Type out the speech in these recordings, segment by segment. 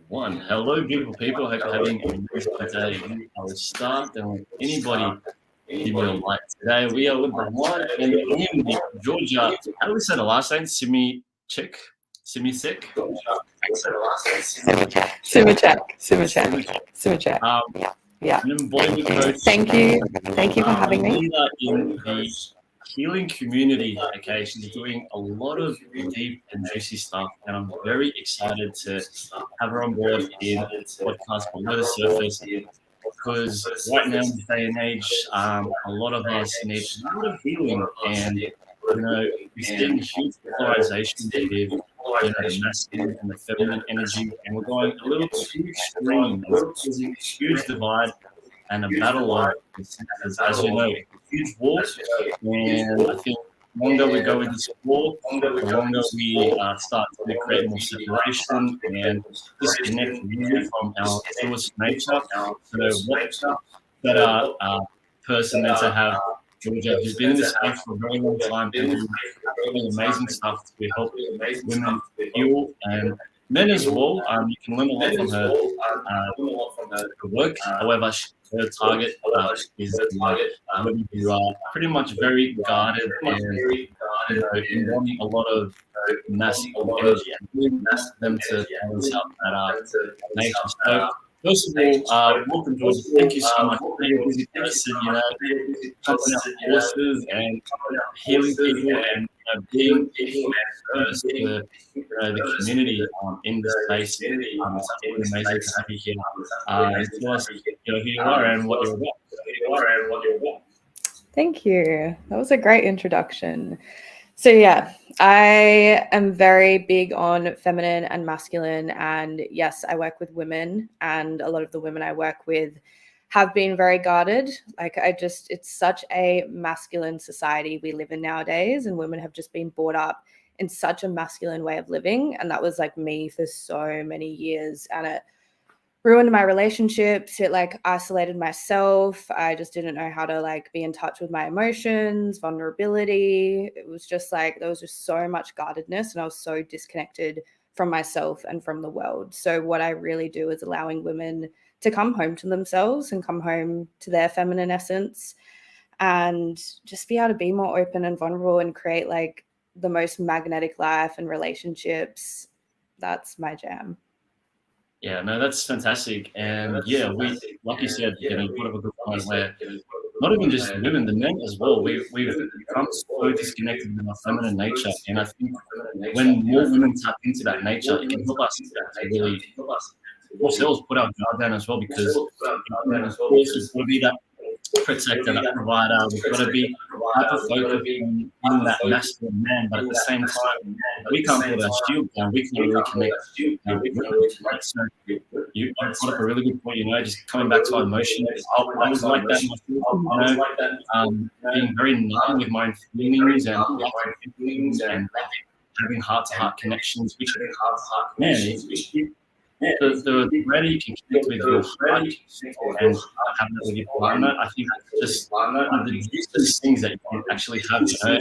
One. Hello, beautiful people. Hope you're having a beautiful day. I will start. Don't let anybody give me a light today. We are with the one and only Georgia. How do we say the last name? Simichek? Simisek? Simichak. Um, Yeah. an embodiment coach. Thank you. Thank you for having me. Leader in the healing community. Okay, she's doing a lot of deep and juicy stuff, and I'm very excited to have her on board in the podcast Below the Surface, because right now in this day and age, a lot of us need a lot of healing, and we're seeing huge polarization with the masculine and the feminine energy, and we're going a little too extreme. There's a huge divide and a battle of the sexes, as you know, it's a huge war. And I think the longer we go with this war, the longer we start to create more separation and disconnect really from our truest nature. So what better person than to have Georgia, who's been in this space for a very long time and doing amazing stuff to help women heal and men as well. You can learn a lot from her work. However, her target is women who are pretty much very guarded and embodying a lot of masculine energy and really ask them to balance out that nature. So, first of all, welcome, George. Thank you so much. You're a busy person, pumping out courses and healing people and being first to the community in this space. It's really amazing to have you here. Tell us who you are and what you're about. Thank you. That was a great introduction. So yeah, I am very big on feminine and masculine, and yes, I work with women, and a lot of the women I work with have been very guarded. It's such a masculine society we live in nowadays, and women have just been brought up in such a masculine way of living, and that was like me for so many years, and it ruined my relationships. It isolated myself. I just didn't know how to be in touch with my emotions, vulnerability. It was just there was just so much guardedness, and I was so disconnected from myself and from the world. So what I really do is allowing women to come home to themselves and come home to their feminine essence and just be able to be more open and vulnerable and create the most magnetic life and relationships. That's my jam. Yeah, no, that's fantastic. And yeah, we, like you said, you put up a good point where not even just women, the men as well, we've become so disconnected with our feminine nature. And I think when more women tap into that nature, it can help us to really ourselves put our guard down as well, because of course we've got to be that protector, that provider. We've got to be hyper focused in that masculine man, but at the same time, we can't put our shield down. We can really connect. So you put up a really good point. Just coming back to our emotions. I was like that myself. Being very numb with my feelings and having heart-to-heart connections, which man, the greater you can connect with your heart and have that with your partner, I think just the deepest things that you can actually have to her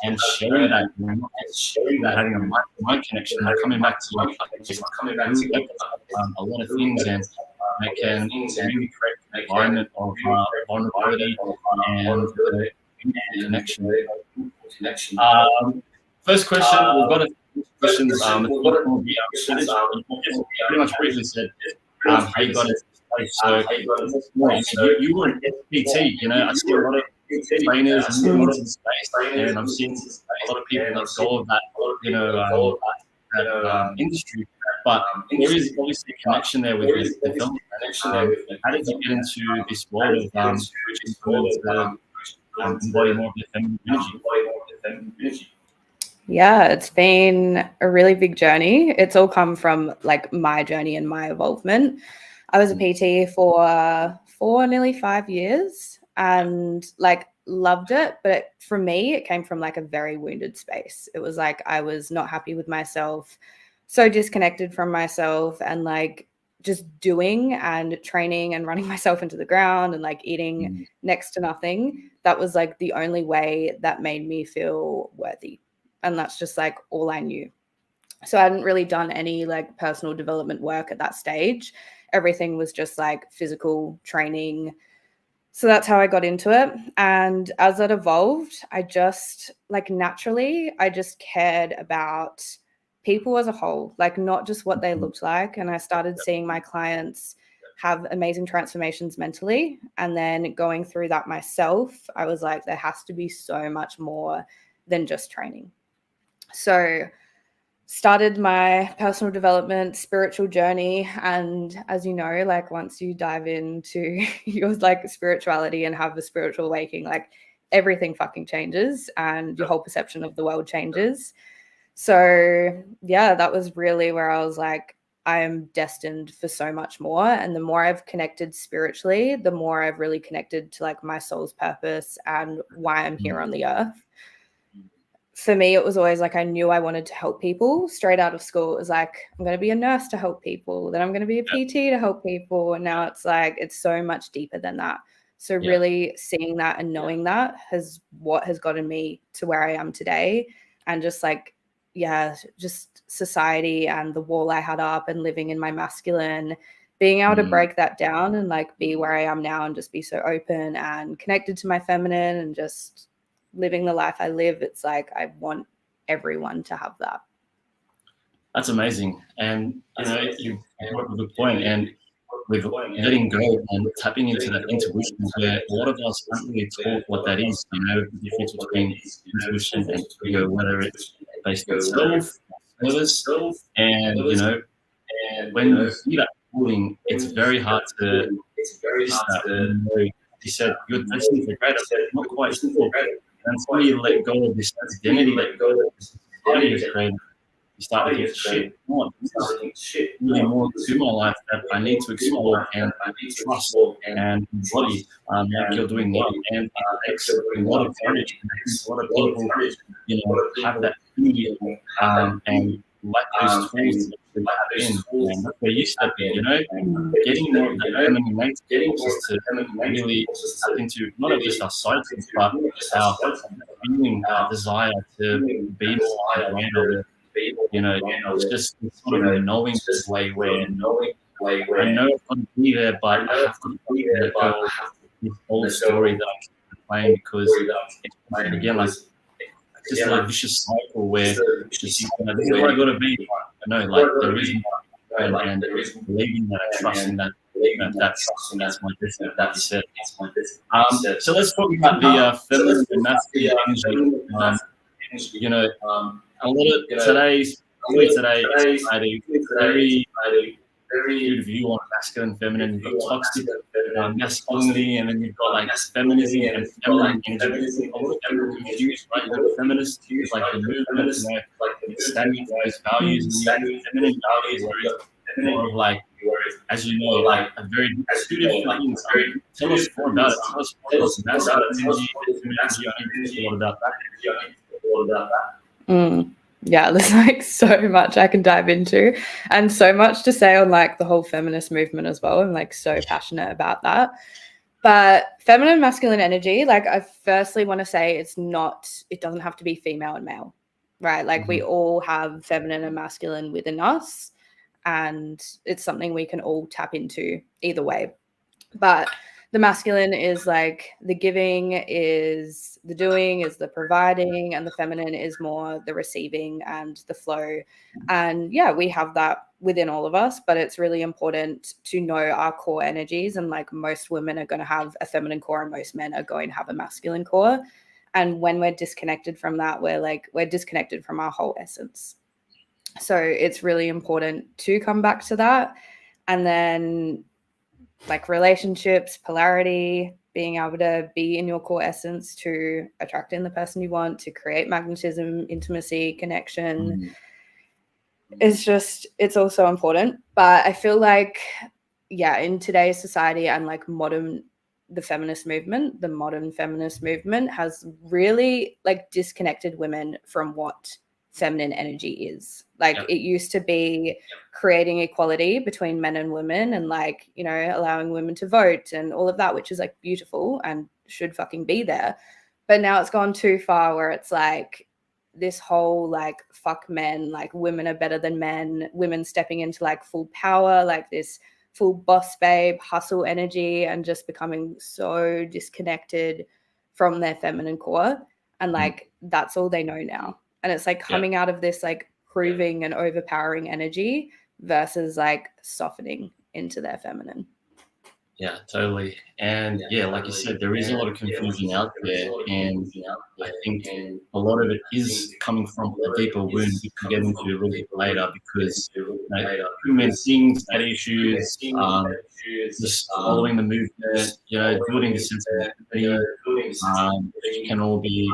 and sharing that, not just having a mind connection, coming back to a lot of things, and it can really create an environment of vulnerability and connection. First question, we've got a questions. Pretty much briefly said how you got into this place. So you were an FPT. I see a lot of trainers moving into the space, and I'm seeing a lot of people let go of that, industry. But there is obviously a connection there with the development. How did you get into this world of embody more of the feminine energy? Yeah, it's been a really big journey. It's all come from my journey and my involvement. I was a PT for nearly 5 years and loved it. But for me, it came from a very wounded space. It was I was not happy with myself, so disconnected from myself, and just doing and training and running myself into the ground and eating next to nothing. That was the only way that made me feel worthy. And that's just all I knew. So I hadn't really done any like personal development work at that stage. Everything was just like physical training. So that's how I got into it. And as it evolved, I just like naturally, I just cared about people as a whole, like not just what they looked like. And I started seeing my clients have amazing transformations mentally. And then going through that myself, I was like, there has to be so much more than just training. So started my personal development spiritual journey, and as you know, like once you dive into your like spirituality and have a spiritual awakening, like everything fucking changes and your whole perception of the world changes. So yeah, that was really where I was like, I am destined for so much more. And the more I've connected spiritually, the more I've really connected to like my soul's purpose and why I'm here on the earth. For me, it was always like I knew I wanted to help people straight out of school. It was like, I'm going to be a nurse to help people, then I'm going to be a PT to help people. And now it's like, it's so much deeper than that. So really seeing that and knowing that has what has gotten me to where I am today. And just like, yeah, just society and the wall I had up and living in my masculine, being able to break that down and like be where I am now and just be so open and connected to my feminine and just living the life I live. It's like I want everyone to have that. That's amazing. And you brought up a good point. And with letting go and tapping into that intuition, where a lot of us aren't really taught what that is. The difference between intuition and ego, whether it's based on self, service, and when you see that calling, it's very hard to resist that. You said you're destined for greater, but not quite sure. And until you let go of this identity that society has created, you start to think, shit, really more to my life that I need to explore and trust and embody, like you're doing now. And it takes a lot of courage. A lot of people, have that community and like those tools to tap in. And that's where you step in, getting more of that feminine nature forces to really tap into not just our cycles, but our feeling, our desire to be more aware of it's just sort of knowing this way where I know I've got to be there, but I have to let go of this old story that I'm playing because it's again like it's just a vicious cycle where it's just this is where I got to be. I know, like there is and believing that and trusting that that's my destiny. That you said. So let's talk about the feminine and masculine energy. A lot of today's society, very good view on masculine and feminine. You've got toxic masculinity, and then you've got like feminism and feminine energy. A lot of people confuse, right? The feminist is like the movement, standing for those values, and the feminine values are more of like, as you know, like a very two different things. Tell us more about it. Tell us more about masculine energy and feminine energy. I think a lot about that. Yeah, there's like so much I can dive into and so much to say on like the whole feminist movement as well. I'm like so passionate about that. But feminine, masculine energy, like I firstly want to say it doesn't have to be female and male, right? Like we all have feminine and masculine within us, and it's something we can all tap into either way. But the masculine is like the giving, is the doing, is the providing, and the feminine is more the receiving and the flow. And yeah, we have that within all of us, but it's really important to know our core energies. And like most women are going to have a feminine core and most men are going to have a masculine core. And when we're disconnected from that, we're disconnected from our whole essence. So it's really important to come back to that. And then like relationships, polarity, being able to be in your core essence to attract in the person you want, to create magnetism, intimacy, connection. It's also important. But I feel like, yeah, in today's society and like the modern feminist movement has really like disconnected women from what feminine energy is. Like it used to be creating equality between men and women and like, allowing women to vote and all of that, which is like beautiful and should fucking be there. But now it's gone too far where it's like this whole like fuck men, like women are better than men, women stepping into like full power, like this full boss babe hustle energy, and just becoming so disconnected from their feminine core. And like that's all they know now. And it's like coming out of this like proving and overpowering energy versus like softening into their feminine. Yeah, totally. And yeah, like you said, there is a lot of confusion out there, and I think a lot of it is coming from a deeper wound, which we'll get into a little bit later, because too many things, daddy issues, just following the movement, building the sense of identity, which can all be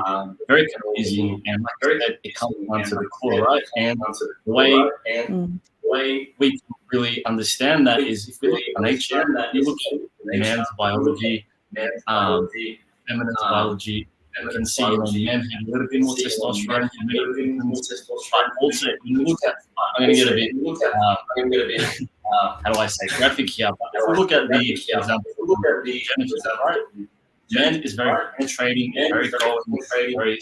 very confusing. And like I said, it comes down to the core, right? And the way we can really understand that is if we look at nature, you look at man's biology, feminine biology, you can see, men have a little bit more testosterone, but also when you look at, I'm going to get a bit, how do I say, graphic here, but if we look at the example of genitals, right? Men is very penetrating, very golden, very rigid,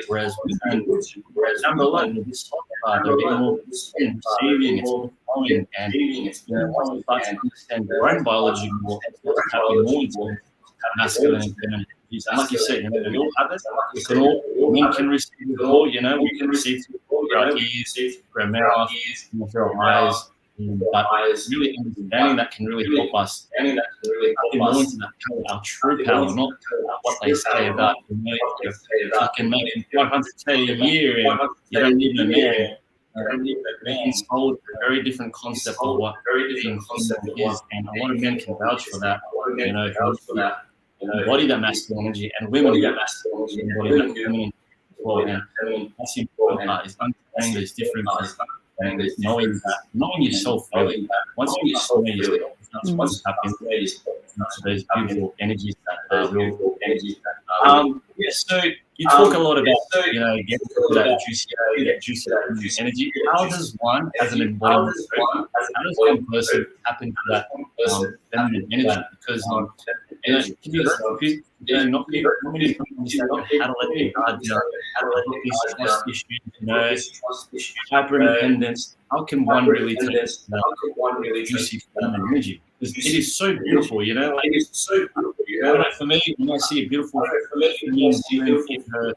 whereas women, down the line, they're a bit more receiving, it's more flowing, and once you start to understand your own biology more, it starts to tap you more into masculine and feminine energies. And like you said, we all have it. We can all, men can receive it all, we can receive it through our ears, through our mouth, through our eyes. But really understanding that can really help us tapping more into that power, our true power, not what they say about you can make 500K a year and you don't need a man. We've been sold a very different concept of what being female is, and a lot of men can vouch for that. Who embody that masculine energy, and women who embody that feminine as well. And that's the important part, is understanding those differences. And knowing yourself really. Once you know yourself, that's what happens to those beautiful energies that real energies. So you talk a lot about getting to that juicy energy. How does one, as an embodiment, how does one person tap into that feminine energy? Because not many people understand how to let their guard down, how to let these trust issues, hyper independence. How can one really take that juicy feminine energy? Because it is so beautiful, for me, when I see a beautiful female woman in her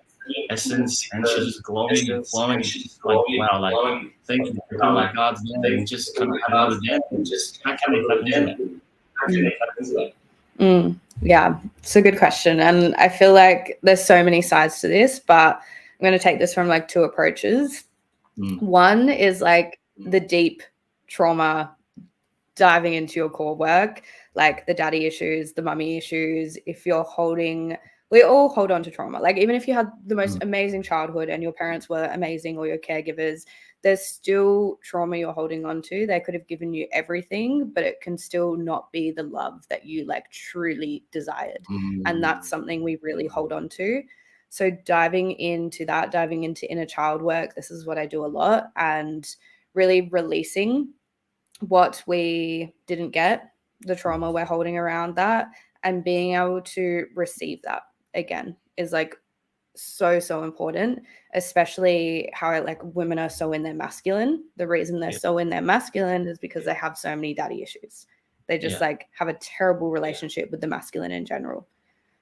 essence, and she's just glowing and flowing, it's just like, wow, like, thank you for doing my guards down and just kind of have another dance. How can they tap into that? Yeah, it's a good question. And I feel like there's so many sides to this, but I'm going to take this from like two approaches. One is like the deep trauma, diving into your core work, like the daddy issues, the mummy issues. If you're we all hold on to trauma. Like even if you had the most amazing childhood and your parents were amazing, or your caregivers, there's still trauma you're holding on to. They could have given you everything, but it can still not be the love that you like truly desired. And that's something we really hold on to. So diving into inner child work, this is what I do a lot, and really releasing what we didn't get, the trauma we're holding around that, and being able to receive that again is like so important, especially how like women are so in their masculine. The reason they're so in their masculine is because they have so many daddy issues. They just like have a terrible relationship with the masculine in general.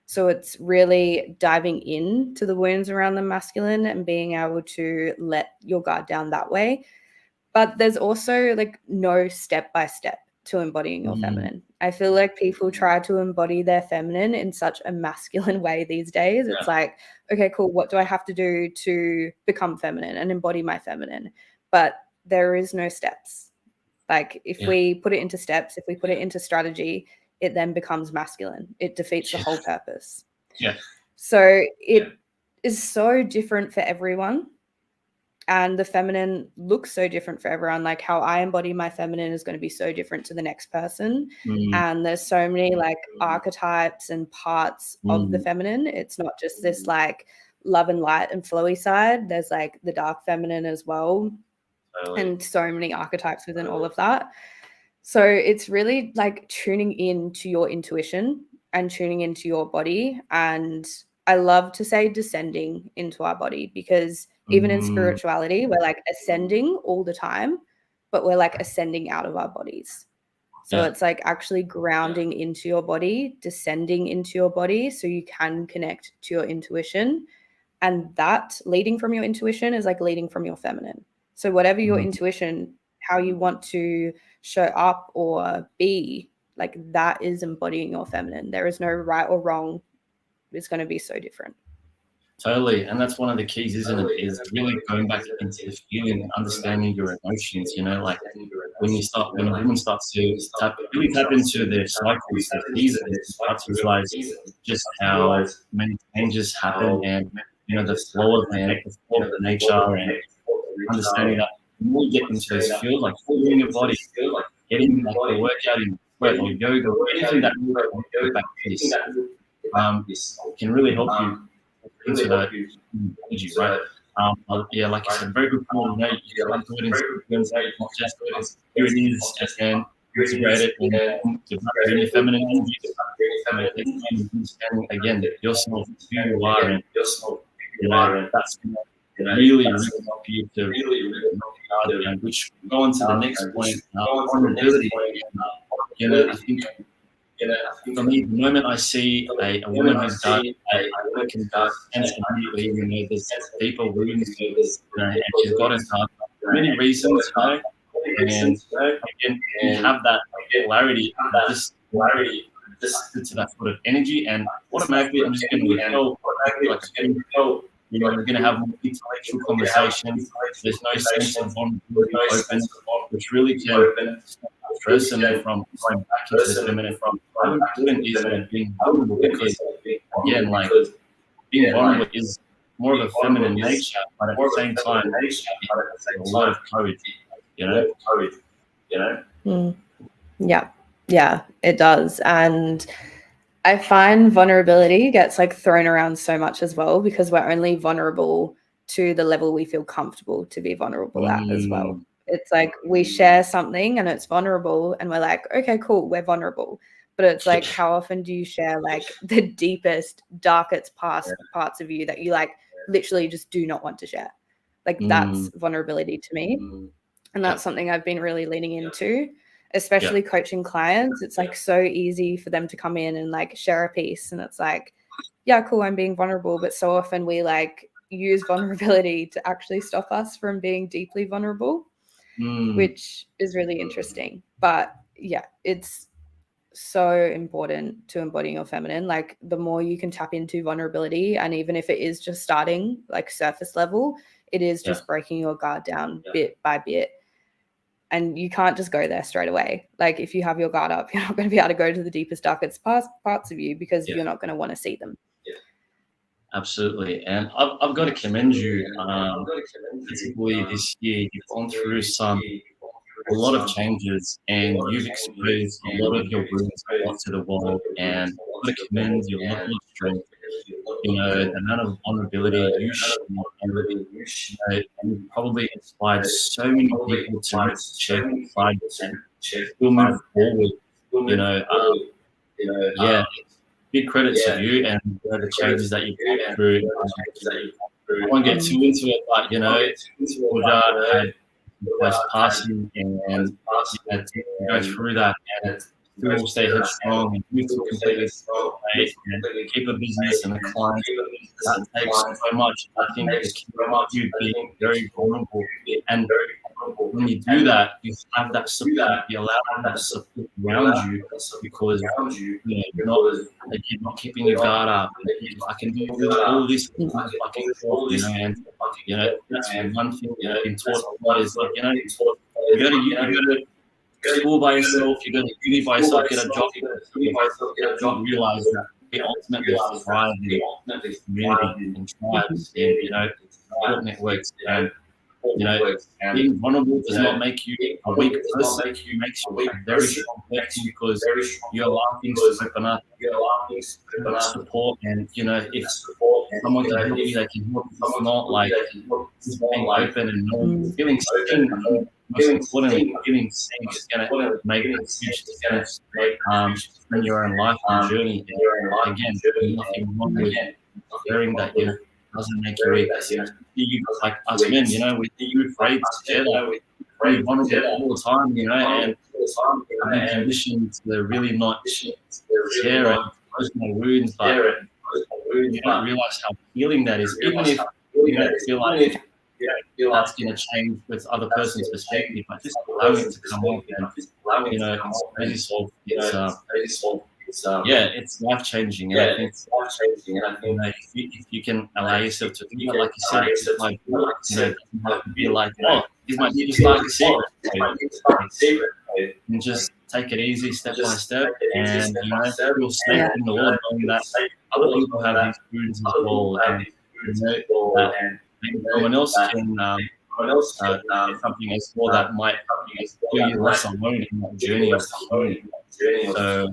So it's really diving into the wounds around the masculine and being able to let your guard down that way. But there's also like no step by step to embodying your feminine. I feel like people try to embody their feminine in such a masculine way these days. It's like, okay, cool. What do I have to do to become feminine and embody my feminine? But there is no steps. Like if we put it into steps, if we put it into strategy, it then becomes masculine. It defeats the whole purpose. So it is so different for everyone. And the feminine looks so different for everyone. Like how I embody my feminine is going to be so different to the next person. And there's so many like archetypes and parts of the feminine. It's not just this like love and light and flowy side. There's like the dark feminine as well. And so many archetypes within all of that. So it's really like tuning in to your intuition and tuning into your body and I love to say descending into our body, because even in spirituality, we're like ascending all the time, but we're like ascending out of our bodies. So it's like actually grounding into your body, descending into your body so you can connect to your intuition. And that leading from your intuition is like leading from your feminine. So whatever your intuition, how you want to show up or be, like that is embodying your feminine. There is no right or wrong. It's going to be so different. Totally, and that's one of the keys, isn't it? Is really going back into the feeling and understanding your emotions. You know, like when a woman starts to really tap into their cycles, their seasons, start to realize just how many changes happen, and the flow of nature, and understanding that the more you get into those fields, like feeling your body, getting like the workout in sweat or yoga or anything that really back peace, can really help you into that energy, right? Like you said, very good point. You can't do it in sequence, not just here it is, and integrate it and develop your feminine energy. Understanding again yourself, who you are, and that's really help you to which go on to the next point, vulnerability. I think for me, the moment I see a woman who's dark, I can sense immediately, there's deeper wounds, and she's gotten dark for many reasons, and again, you have that clarity, just to that sort of energy, and automatically I'm just going to withhold, we're going to have more intellectual conversations. There's no sense of vulnerability open, which really can stop a person from going back into the feminine. How important is being vulnerable? Because again, like being vulnerable is more of a feminine nature, but at the same time, it's a lot of courage. Yeah, it does. And I find vulnerability gets like thrown around so much as well, because we're only vulnerable to the level we feel comfortable to be vulnerable at as well. It's like we share something and it's vulnerable and we're like, okay, cool, we're vulnerable. But it's like, how often do you share like the deepest, darkest parts of you that you like literally just do not want to share? Like that's vulnerability to me. And that's something I've been really leaning into, especially coaching clients. It's like so easy for them to come in and like share a piece. And it's like, yeah, cool, I'm being vulnerable. But so often we like use vulnerability to actually stop us from being deeply vulnerable, which is really interesting. But yeah, it's so important to embodying your feminine. Like the more you can tap into vulnerability, and even if it is just starting like surface level, it is just breaking your guard down bit by bit. And you can't just go there straight away. Like if you have your guard up, you're not going to be able to go to the deepest, darkest parts of you, because you're not going to want to see them. Absolutely. And I've got to commend you, particularly this year. You've gone through a lot of changes, and you've exposed a lot of your wounds to the world, and I've got to commend your level of strength. The amount of vulnerability you share, and you probably inspired so many people to not check inside and still move forward. Big credits to you and the changes that you've gone through. I won't get too into it, but Georgia had was passing, and you had to go through that and still stay headstrong and move to completely and keep a business and a client. That takes so much. I think the key is you being very vulnerable, and when you do that, you have that support. You allow that support around you, because you're not keeping your guard up. I can do all this. I can and that's one thing I've been taught a lot is like you go to school by yourself, you go to uni by yourself, get a job, you realize that we ultimately thrive in community and tribes and support networks, and being vulnerable does not make you a weak person. It makes you a very strong person, because you allow things to open up, support, and if someone can help you, they can help you. If not, like just being open and feeling seen. Most importantly, feeling seen is going to make a huge difference in your own life and journey. And again, nothing wrong with sharing that, doesn't make you weak. You, like us men, we're afraid to share that. We're vulnerable all the time, and I've been conditioned to really not share and close my wounds, but you don't realize how healing that is, even if you don't feel like that's going to change with other person's perspective, but just allowing it to come up and, express yourself, it's life changing. And I think, if you can allow yourself to feel like you said, it doesn't have to be like, oh, here's my deepest, darkest secret. And just take it easy, step by step, and feel safe in the Lord, knowing that other people have these wounds as well, and that maybe someone else can do something as well that might feel you less alone in that journey of healing. So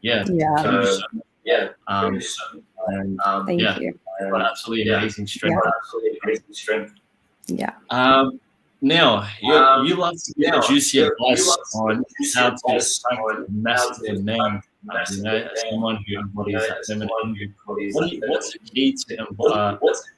thank you so much. Thank you. Absolutely amazing strength. Yeah. Now, you love to give juicy advice on how to attract masculine men. As someone who embodies that feminine. What's the key to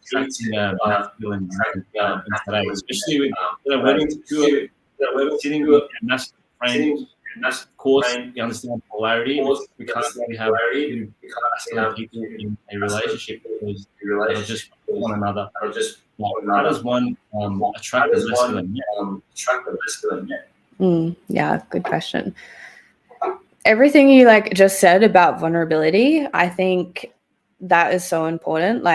attracting a masculine man in today, especially with women who are sitting with a masculine frame? Of course, you understand polarity. We can't really have two masculine people in a relationship because they'll just one another. How does one attract a masculine man? Yeah, good question. Everything you just said about vulnerability, I think that is so important.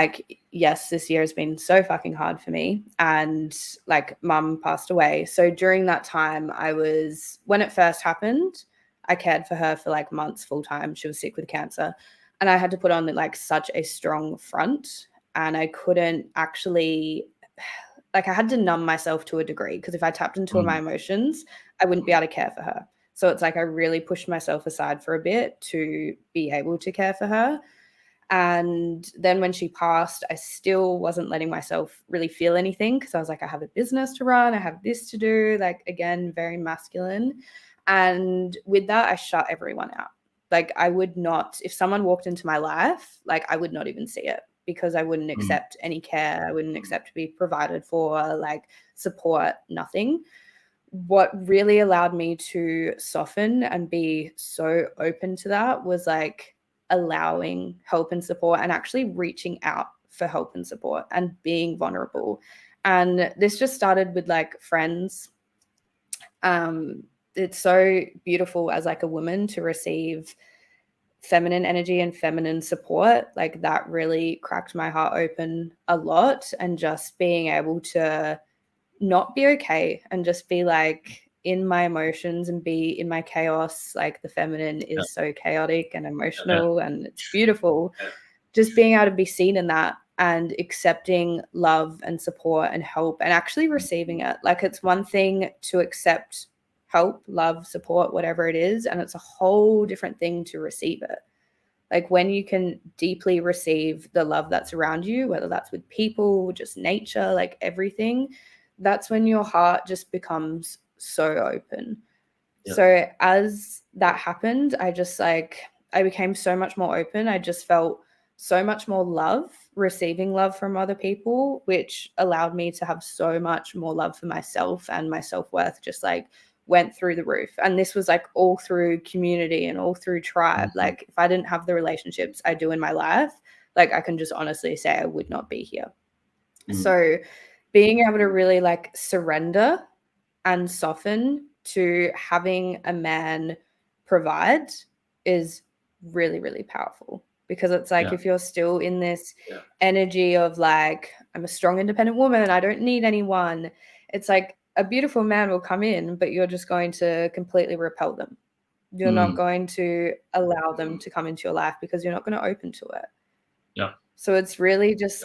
Yes, this year has been so fucking hard for me, and mum passed away. So during that time, when it first happened, I cared for her for months full time. She was sick with cancer, and I had to put on such a strong front, and I couldn't actually I had to numb myself to a degree, because if I tapped into my emotions, I wouldn't be able to care for her. So it's I really pushed myself aside for a bit to be able to care for her. And then when she passed, I still wasn't letting myself really feel anything, because I was I have a business to run, I have this to do, again, very masculine. And with that, I shut everyone out. I would not, if someone walked into my life, I would not even see it, because I wouldn't accept any care. I wouldn't accept to be provided for, support, nothing. What really allowed me to soften and be so open to that was allowing help and support, and actually reaching out for help and support, and being vulnerable. And this just started with friends. It's so beautiful as a woman to receive feminine energy and feminine support. That really cracked my heart open a lot, and just being able to not be okay and just be in my emotions and be in my chaos. The feminine is so chaotic and emotional, and it's beautiful. Just being able to be seen in that, and accepting love and support and help, and actually receiving it. It's one thing to accept help, love, support, whatever it is, and it's a whole different thing to receive it. When you can deeply receive the love that's around you, whether that's with people, just nature, everything, that's when your heart just becomes so open. So as that happened, I just I became so much more open. I just felt so much more love, receiving love from other people, which allowed me to have so much more love for myself, and my self-worth just went through the roof. And this was all through community and all through tribe. If I didn't have the relationships I do in my life, I can just honestly say I would not be here. So being able to really surrender and soften to having a man provide is really, really powerful, because it's if you're still in this energy of I'm a strong, independent woman and I don't need anyone, it's a beautiful man will come in, but you're just going to completely repel them. You're not going to allow them to come into your life, because you're not going to open to it. So it's really just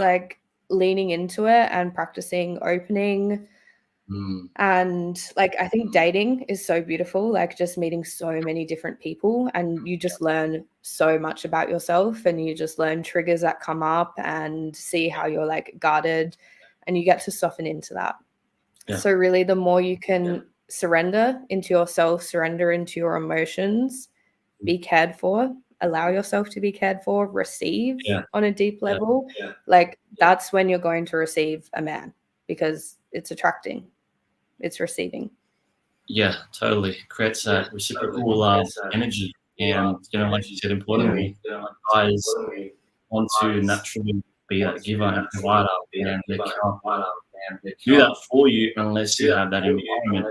leaning into it and practicing opening. And I think dating is so beautiful, just meeting so many different people, and you just learn so much about yourself, and you just learn triggers that come up, and see how you're guarded, and you get to soften into that. So really, the more you can surrender into yourself, surrender into your emotions, be cared for, allow yourself to be cared for, receive Yeah. on a deep level, like that's when you're going to receive a man, because it's attracting, it's receiving. Yeah, totally. Creates that reciprocal energy. And, like you said, importantly, guys want to naturally be that giver and provider, and they can't do that for you unless you have that environment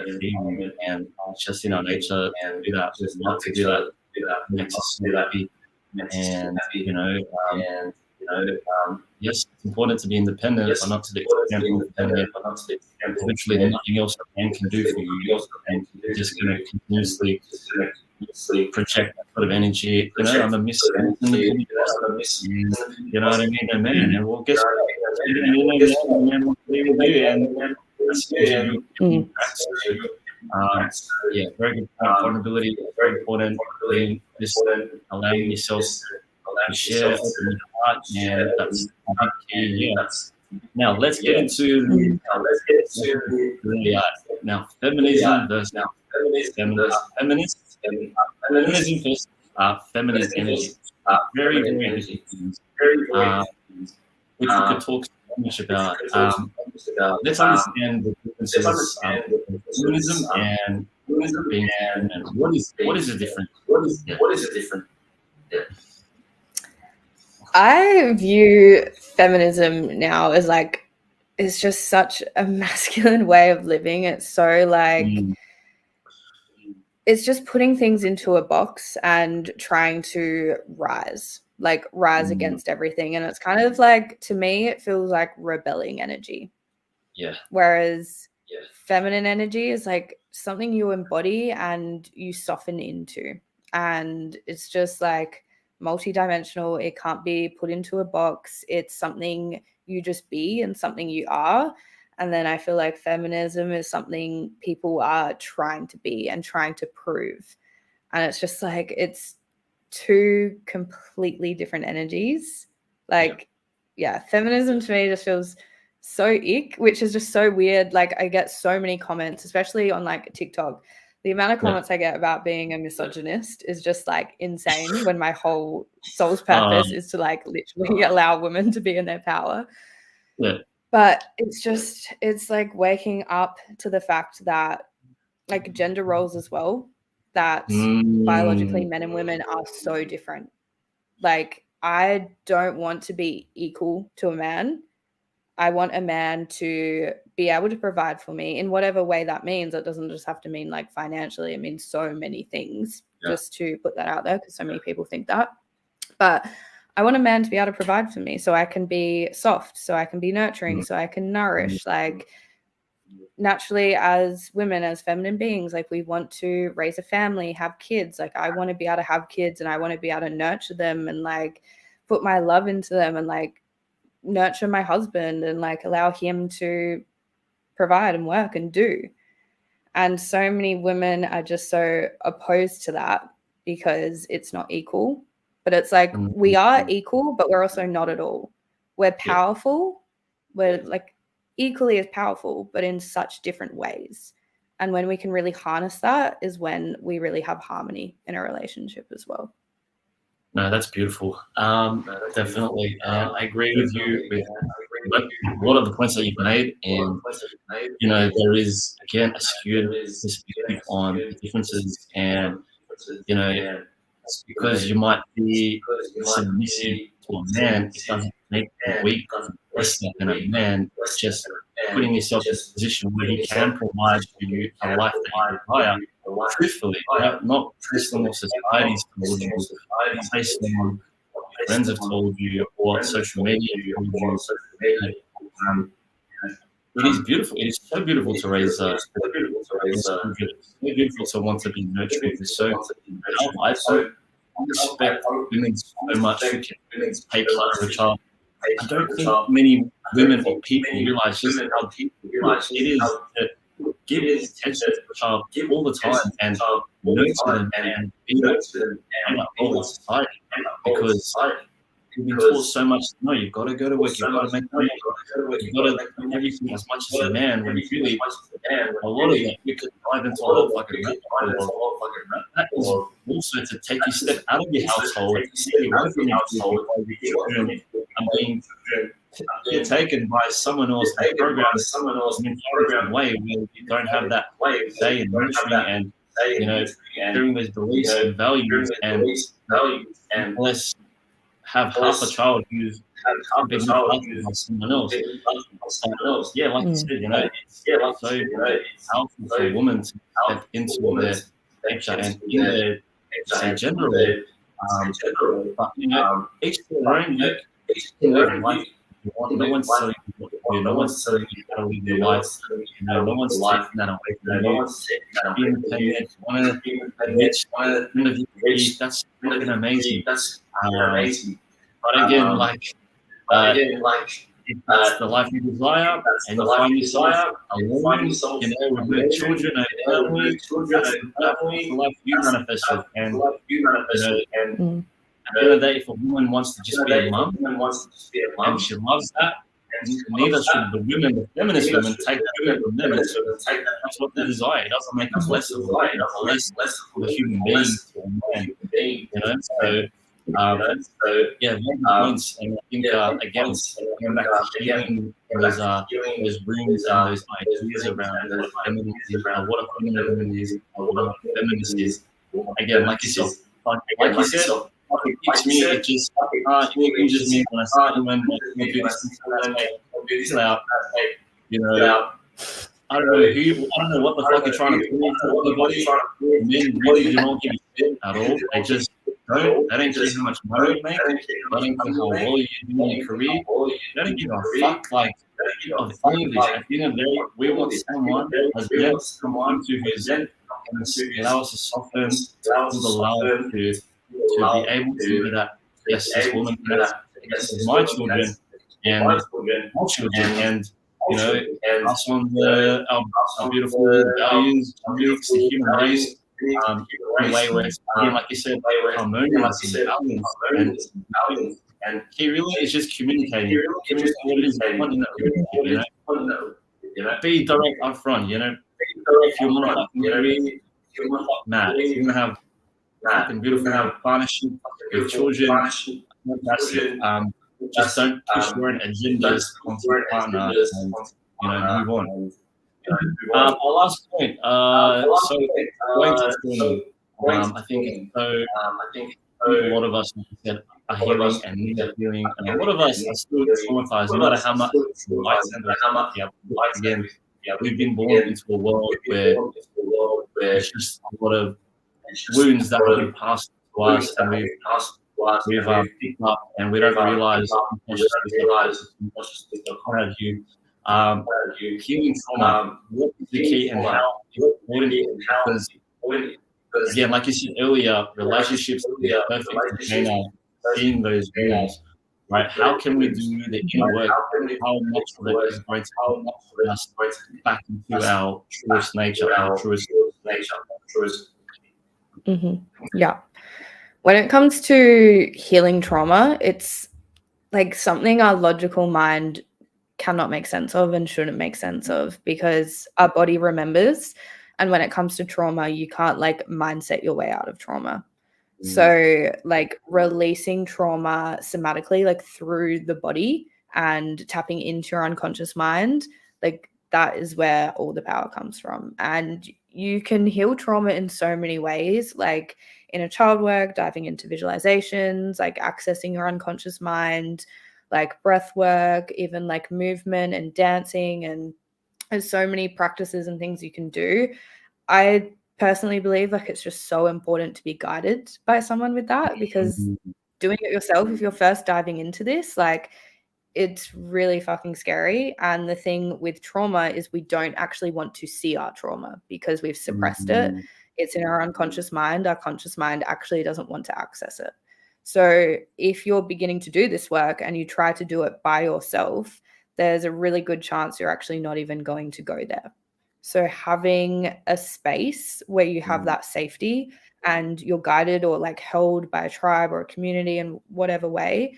receiving. And it's just in our nature to do that. We love to do that. It makes us so happy. And, yes, it's important to be independent, but not to the extent independent. Eventually, nothing else a man can do for you, and you're just going to continuously project that sort of energy. I'm a Mr. Independent person. You know what I mean? A man, and well, guess what? The man wants to be with you, and that's usually yeah, very good point. Vulnerability is very important. Being just allowing yourself to share open your heart, and that's a big key. Yeah. Now let's get into now feminism versus feminists. Feminism versus feminine energy. Very different things. Which we could talk so much about. Let's understand the differences of feminism and being feminine. What is the difference? I view feminism now as like, it's just such a masculine way of living. It's so like, it's just putting things into a box and trying to rise against everything. And it's kind of like, to me, it feels like rebelling energy. Yeah. Whereas feminine energy is like something you embody and you soften into. And it's just like multidimensional. It can't be put into a box. It's something you just be and something you are. And then I feel like feminism is something people are trying to be and trying to prove. And it's just like, it's two completely different energies. Like, feminism to me just feels so ick, which is just so weird. Like, I get so many comments, especially on like TikTok. The amount of comments I get about being a misogynist is just like insane, when my whole soul's purpose is to like literally allow women to be in their power. Yeah. But it's like waking up to the fact that like gender roles as well, that biologically men and women are so different. Like, I don't want to be equal to a man. I want a man to be able to provide for me in whatever way that means. It doesn't just have to mean like financially. It means so many things, just to put that out there, because so many people think that. But I want a man to be able to provide for me, so I can be soft, so I can be nurturing, so I can nourish. Like, naturally, as women, as feminine beings, like, we want to raise a family, have kids. Like, I want to be able to have kids, and I want to be able to nurture them and like put my love into them, and like nurture my husband and like allow him to provide and work and do. And so many women are just so opposed to that because it's not equal. But it's like, we are equal, but we're also not at all. We're powerful. We're like equally as powerful, but in such different ways. And when we can really harness that is when we really have harmony in a relationship as well. No, that's beautiful. Definitely. And I agree with you with a lot of the points that you've made. And, there is, again, a skewed perspective on the differences. And, because you might be submissive to a man, it doesn't make you weak, less than a man. It's just putting yourself in a position where he can provide for you a life that you desire, truthfully, not based on what society's told you, not based on what your friends have told you or what social media have told you. It is beautiful. It is so beautiful to raise it's so beautiful to want to be nurturing. It's so I respect women so much who can take care of a child. I don't think many women or people realize just how deep it is to give attention to a child all the time and nurture them and be nurtured and uphold the society, because you've been taught so much. No, you've got to go to work, you've got to make money, you've got to do everything as much as a man, when really a lot of that you could dive into a whole fucking rap. That is also to take you step out of your household and see what you need to do while your children are being taken by someone else and programmed in an entirely way where you don't have that say in nurturing and, sharing those beliefs and values, and unless have half a child who's been looked after by someone else. Yeah, like you said, it's so powerful for a woman to step into their nature and in their, say, gender role. But each to their own. You can live life you want. No one's telling you what to do. No one's telling you how to live your life. No one's taking that away from you. Be independent. Want to admit one of you. That's fucking amazing. But again, if that's the life you desire, and you find yourself alone, with no children, no family, that's the life you manifested. And at the end of the day, if a woman wants to just be a mum, and she loves that, neither should the women, the feminist women, take women from them. That's what they desire. It doesn't make us less of a woman, less of a human being or a man. So. Very good points, and I think again, going back to healing those rooms and those ideas around what a feminist is, what a feminine is, what a feminist is. Again, like you said, it keeps me. It just injures me when I see women do this out. I don't know what the fuck you're trying to put into everybody. Men really do not give a shit at all. They just don't. They don't care how much money you make. They don't care how well you do in your career. They don't give a fuck of any of this. At the end of the day, we want someone as men to come on to who's going to allow us to soften, feel the love, to be able to do that. Yes, this woman, this is my children and my children, and pass on our beautiful values, beliefs, the human race, in a way where it's, like you said, harmonious and balanced. And he really is just communicating. Communicate what it is you want in that relationship, Be direct up front, If you want to mad. If you want to have fucking beautiful partnership with children, fantastic. Just don't push your own agendas onto your partner and move on. Our last point. So going to trauma, I think a lot of us, like you said, are healing and need healing, and a lot of us are still traumatized, no matter how much lights and again, we've been born into a world where there's just a lot of wounds that have been passed to us, and we've picked up, and we don't realize healing trauma. What is the key, and how important it is? Because again, like you said earlier, relationships are the perfect container in those wounds, right? How can we do the inner work? How much of it is going to help us back into our truest nature, our truest. Yeah. When it comes to healing trauma, it's like something our logical mind cannot make sense of and shouldn't make sense of, because our body remembers. And when it comes to trauma, you can't mindset your way out of trauma. So releasing trauma somatically, through the body and tapping into your unconscious mind, that is where all the power comes from. And you can heal trauma in so many ways, like inner child work, diving into visualizations, accessing your unconscious mind, breath work, even movement and dancing. And there's so many practices and things you can do. I personally believe it's just so important to be guided by someone with that, because doing it yourself, if you're first diving into this, it's really fucking scary. And the thing with trauma is we don't actually want to see our trauma because we've suppressed it. It's in our unconscious mind. Our conscious mind actually doesn't want to access it. So if you're beginning to do this work and you try to do it by yourself, there's a really good chance you're actually not even going to go there. So having a space where you have that safety and you're guided or held by a tribe or a community in whatever way,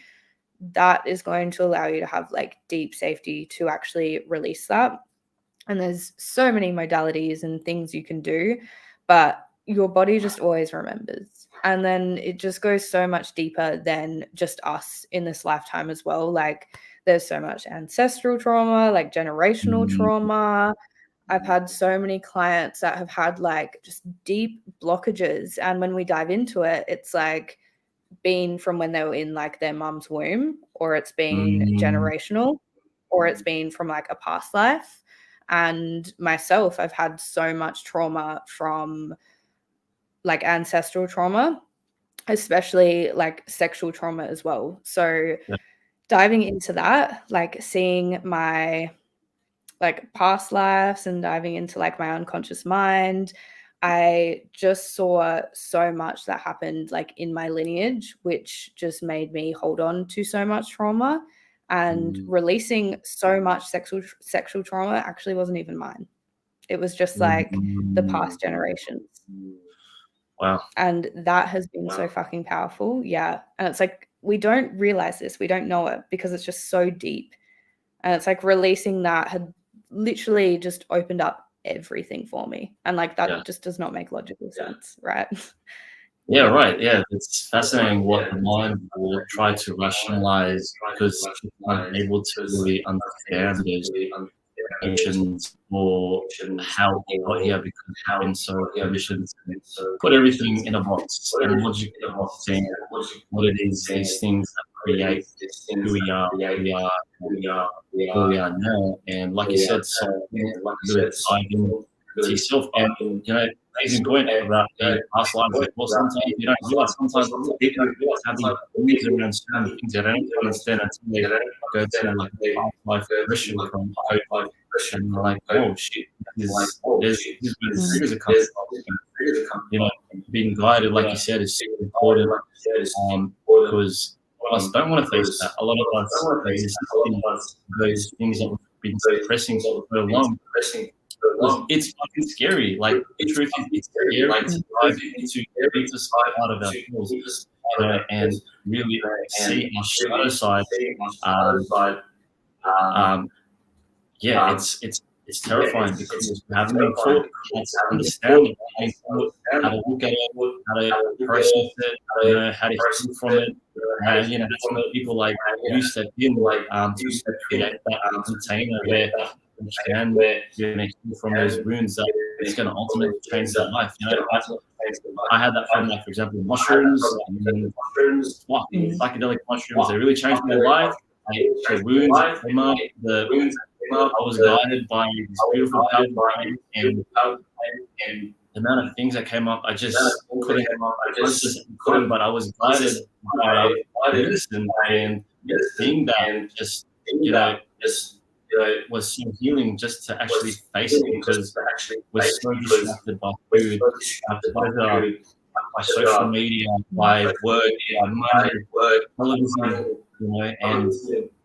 that is going to allow you to have deep safety to actually release that. And there's so many modalities and things you can do, but your body just always remembers. And then it just goes so much deeper than just us in this lifetime as well. Like there's so much ancestral trauma, like generational trauma. I've had so many clients that have had like just deep blockages. And when we dive into it, it's like been from when they were in like their mum's womb, or it's been generational, or it's been from like a past life. And myself, I've had so much trauma from like ancestral trauma, especially like sexual trauma as well. So diving into that, like seeing my like past lives and diving into like my unconscious mind, I just saw so much that happened like in my lineage, which just made me hold on to so much trauma, and releasing so much sexual trauma actually wasn't even mine. It was just like the past generations. Wow. And that has been so fucking powerful. Yeah. And it's like, we don't realize this. We don't know it because it's just so deep. And it's like releasing that had literally just opened up everything for me. And like that just does not make logical sense, right? Yeah, right. Yeah, it's fascinating what the mind will try to rationalize because it's unable to really understand those emotions or how we got here because we've been so conditioned to put everything in a box and logically understand what it is, these things that create who we are, who we are now. And like you said, so really dive into yourself. And you know, amazing point about the past lives. Like, well, sometimes you don't realize. Sometimes people have these beliefs around certain things that they don't understand until they go to like past life regression from code, and they're like, oh shit, this is where the triggers are coming from. You know, being guided, like you said, is super important. Because us don't want to face that. A lot of us are resisting those things that we've been suppressing for so long. It's fucking scary. Like the truth is, it's scary to dive into the deepest part of ourselves, you know, and really see our shadow side. Yeah, it's terrifying because we haven't been taught how to understand it, we haven't been taught how to look at it, how to process it, you know, how to heal from it. You know, that's when people like you step in, to create that container where you can, you know, heal from those wounds that it's going to ultimately change their life. You know, I had that from, like, for example, mushrooms. Psychedelic mushrooms, they really changed my life. The wounds came up, I was guided by this beautiful power, and the amount of things that came up, I just couldn't process it, but I was guided by medicine, and seeing that just, you know, was so healing just to actually face it because we're so distracted by food, by pleasure, by social media, by work, by money, television, you know, and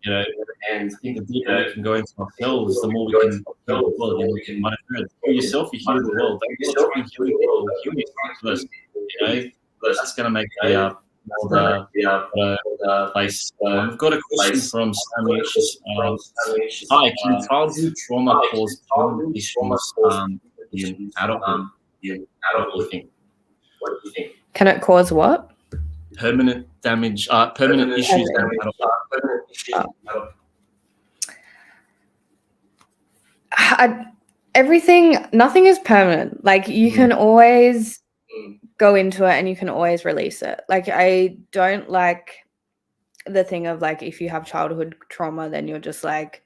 you know, and I think the deeper we can go into ourselves, the more we can heal the world. And we can manifest for yourself, you heal the world. Don't try and heal people, heal yourself first. You know, that's going to make the place. We've got a question from Sammy. Hi, can childhood trauma cause permanent issues in adulthood? What do you think? Can it cause what? Permanent damage, permanent issues in adulthood. Nothing is permanent. Like you can always go into it and you can always release it. Like I don't like the thing of like, if you have childhood trauma, then you're just like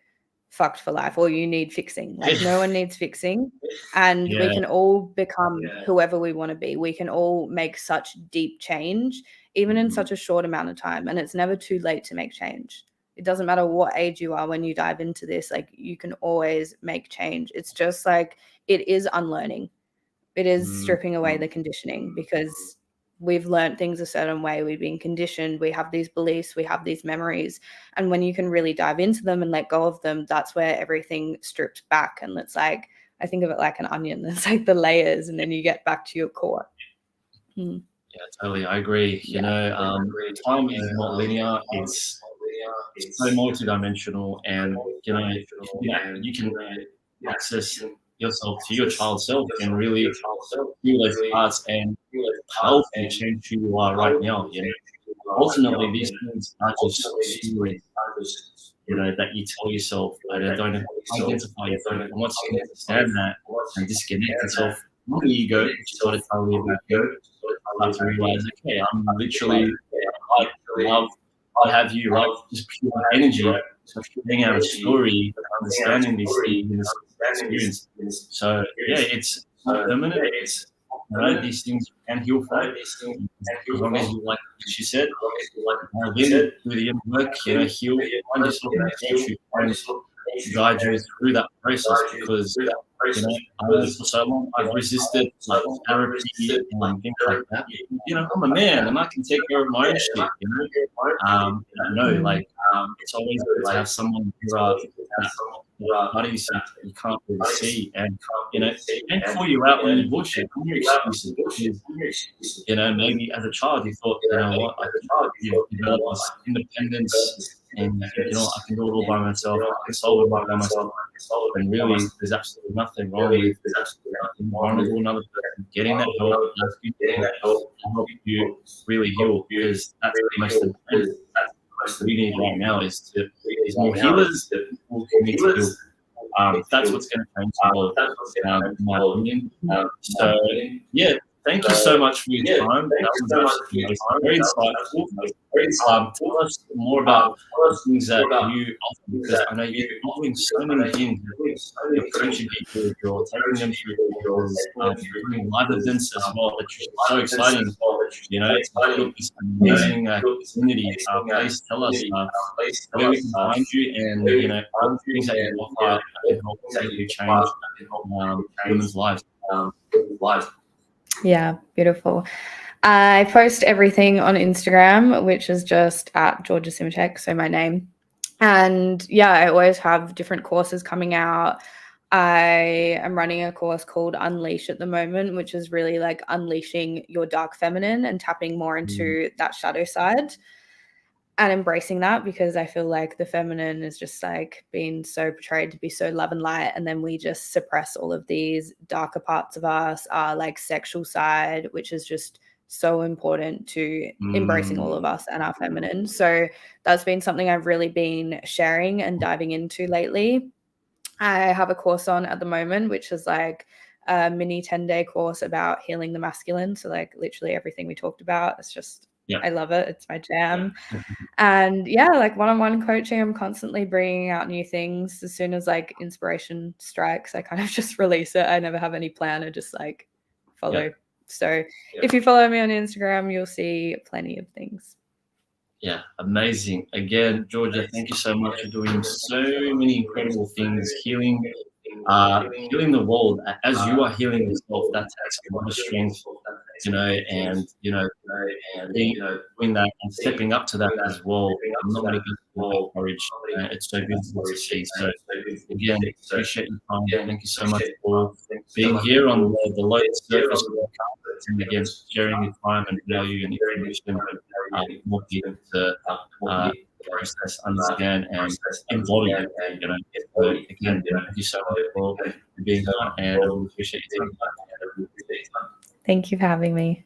fucked for life, or you need fixing. Like no one needs fixing, and we can all become whoever we want to be. We can all make such deep change, even in such a short amount of time, and it's never too late to make change. It doesn't matter what age you are when you dive into this, like you can always make change. It's just like, it is unlearning. It is stripping away the conditioning, because we've learned things a certain way. We've been conditioned. We have these beliefs. We have these memories. And when you can really dive into them and let go of them, that's where everything strips back. And it's like, I think of it like an onion. It's like the layers, and then you get back to your core. Yeah, totally. I agree. You know, time is not linear. It's so multidimensional, and you know, you can access yourself to your child self can really heal those parts and help you change who you are right now. You know, ultimately, these things are just stories, you know, that you tell yourself, but don't identify with them. And once you can understand that and disconnect yourself from the ego, which is what it's totally about you, start to realize, okay, I'm literally like love, what have you, like just pure energy. So figuring out a story, understanding these things in this experience. So yeah, it's not permanent. You know, these things can heal from. As long as you, like she said, dive in, do the inner work, you know, heal, find yourself in a coach who can guide you through that process. Because you know, for so long I've resisted like therapy and things like that. You know, I'm a man and I can take care of my own shit. You know, no, like it's always good to have someone who buddies you can't really see, and you know, and call you out when you bullshit. On your excuses, because you know, maybe as a child you thought, you know what, you developed this independence, and you think, you know, I can do it all by myself, I can solve it all by myself. And really, there's absolutely nothing wrong with vulnerable another person, getting that help, asking for help to help you really heal, because that's the most important. We need right now is more healers who need to heal. That's what's going to change the world, in my opinion. So, yeah, thank you so much for your time. That was actually very insightful. Tell us more about the things that you offer, because I know you're offering so many things. You're coaching people, you're taking them through courses, you're doing live events as well, which is so exciting. You know, it's built this amazing community. Please tell us where we can find you, and you know, all the things that you offer that can help really change women's lives. Yeah, beautiful. I post everything on Instagram, which is just at Georgia Simacek, so my name. And yeah, I always have different courses coming out. I am running a course called Unleash at the moment, which is really like unleashing your dark feminine and tapping more into that shadow side and embracing that, because I feel like the feminine is just like being so portrayed to be so love and light, and then we just suppress all of these darker parts of us, our like sexual side, which is just so important to embracing all of us and our feminine. So that's been something I've really been sharing and diving into lately. I have a course on at the moment, which is like a mini 10-day course about healing the masculine. So like literally everything we talked about. It's just, I love it. It's my jam. And yeah, like one-on-one coaching, I'm constantly bringing out new things. As soon as like inspiration strikes, I kind of just release it. I never have any plan. I just like follow. So if you follow me on Instagram, you'll see plenty of things. Yeah, amazing. Again, Georgia, thank you so much for doing so many incredible things, healing the world as you are healing yourself. That takes a lot of strength, you know, and doing that and stepping up to that as well. I'm not going to go through that courage. It's so beautiful to see. So again, appreciate your time. Thank you so much for being here on the low surface podcast, and again sharing your time and value and information more people to process, understand, and embody it. You know, so again, thank you so much for being on, and I really appreciate your time. Thank you for having me.